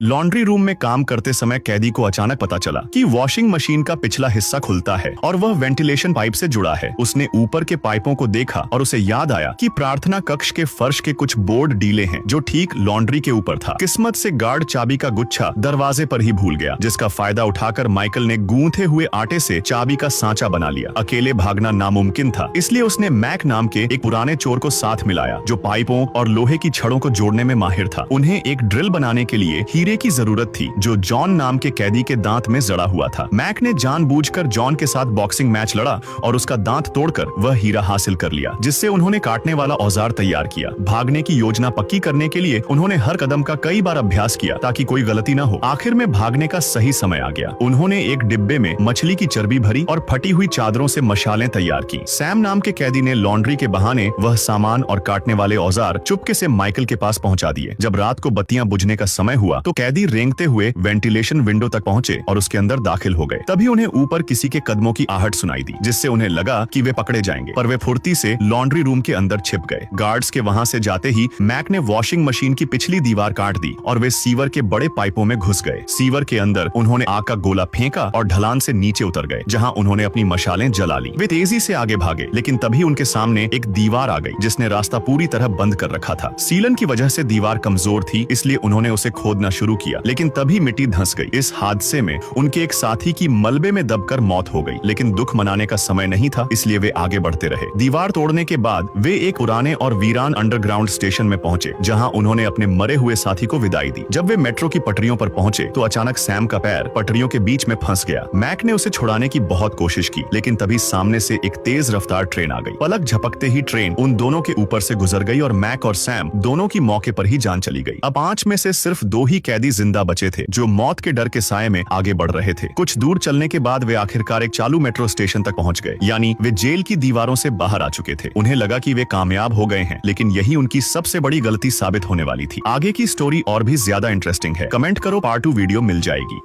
Laundry room में काम करते समय कैदी को अचानक पता चला कि वॉशिंग मशीन का पिछला हिस्सा खुलता है और वह वेंटिलेशन पाइप से जुड़ा है। उसने ऊपर के पाइपों को देखा और उसे याद आया कि प्रार्थना कक्ष के फर्श के कुछ बोर्ड डीले हैं जो ठीक लॉन्ड्री के ऊपर था। किस्मत से गार्ड चाबी का गुच्छा दरवाजे पर ही भूल गया, जिसका फायदा उठाकर माइकल ने गूंथे हुए आटे से चाबी का सांचा बना लिया। अकेले भागना नामुमकिन था, इसलिए उसने मैक नाम के एक पुराने चोर को साथ मिलाया जो पाइपों और लोहे की छड़ों को जोड़ने में माहिर था। उन्हें एक ड्रिल बनाने के लिए हीरे की जरूरत थी जो जॉन नाम के कैदी के दांत में जड़ा हुआ था। मैक ने जानबूझकर जॉन के साथ बॉक्सिंग मैच लड़ा और उसका दांत तोड़कर वह हीरा हासिल कर लिया, जिससे उन्होंने काटने वाला औजार तैयार किया। भागने की योजना पक्की करने के लिए उन्होंने हर कदम का कई बार अभ्यास किया ताकि कोई गलती न हो। आखिर में भागने का सही समय आ गया। उन्होंने एक डिब्बे में मछली की चर्बी भरी और फटी हुई चादरों से मशालें तैयार की। सैम नाम के कैदी ने लॉन्ड्री के बहाने वह सामान और काटने वाले औजार चुपके से माइकल के पास पहुंचा दिए। जब रात को बत्तियां बुझने का समय हुआ तो कैदी रेंगते हुए वेंटिलेशन विंडो तक पहुंचे और उसके अंदर दाखिल हो गए। तभी उन्हें ऊपर किसी के कदमों की आहट सुनाई दी, जिससे उन्हें लगा कि वे पकड़े जाएंगे, पर वे फुर्ती से लॉन्ड्री रूम के अंदर छिप गए। गार्ड्स के वहां से जाते ही मैक ने वॉशिंग मशीन की पिछली दीवार काट दी और वे सीवर के बड़े पाइपों में घुस गए। सीवर के अंदर उन्होंने आग का गोला फेंका और ढलान से नीचे उतर गए, जहां उन्होंने अपनी मशालें जला ली। वे तेजी से आगे भागे, लेकिन तभी उनके सामने एक दीवार आ गई जिसने रास्ता पूरी तरह बंद कर रखा था। सीलन की वजह से दीवार कमजोर थी, इसलिए उन्होंने उसे खोदना शुरू किया, लेकिन तभी मिट्टी धंस गई। इस हादसे में उनके एक साथी की मलबे में दबकर मौत हो गई, लेकिन दुख मनाने का समय नहीं था, इसलिए वे आगे बढ़ते रहे। दीवार तोड़ने के बाद वे एक पुराने और वीरान अंडरग्राउंड स्टेशन में पहुंचे, जहां उन्होंने अपने मरे हुए साथी को विदाई दी। जब वे मेट्रो की पटरियों पर पहुंचे तो अचानक सैम का पैर पटरियों के बीच में फंस गया। मैक ने उसे छुड़ाने की बहुत कोशिश की, लेकिन तभी सामने से एक तेज रफ्तार ट्रेन आ गई। पलक झपकते ही ट्रेन उन दोनों के ऊपर से गुजर गई और मैक और सैम दोनों की मौके पर ही जान चली गई। अब 5 में से सिर्फ 2 ही कैदी जिंदा बचे थे जो मौत के डर के साए में आगे बढ़ रहे थे। कुछ दूर चलने के बाद वे आखिरकार एक चालू मेट्रो स्टेशन तक पहुंच गए, यानी वे जेल की दीवारों से बाहर आ चुके थे। उन्हें लगा कि वे कामयाब हो गए हैं, लेकिन यही उनकी सबसे बड़ी गलती साबित होने वाली थी। आगे की स्टोरी और भी ज्यादा इंटरेस्टिंग है। कमेंट करो, पार्ट 2 वीडियो मिल जाएगी।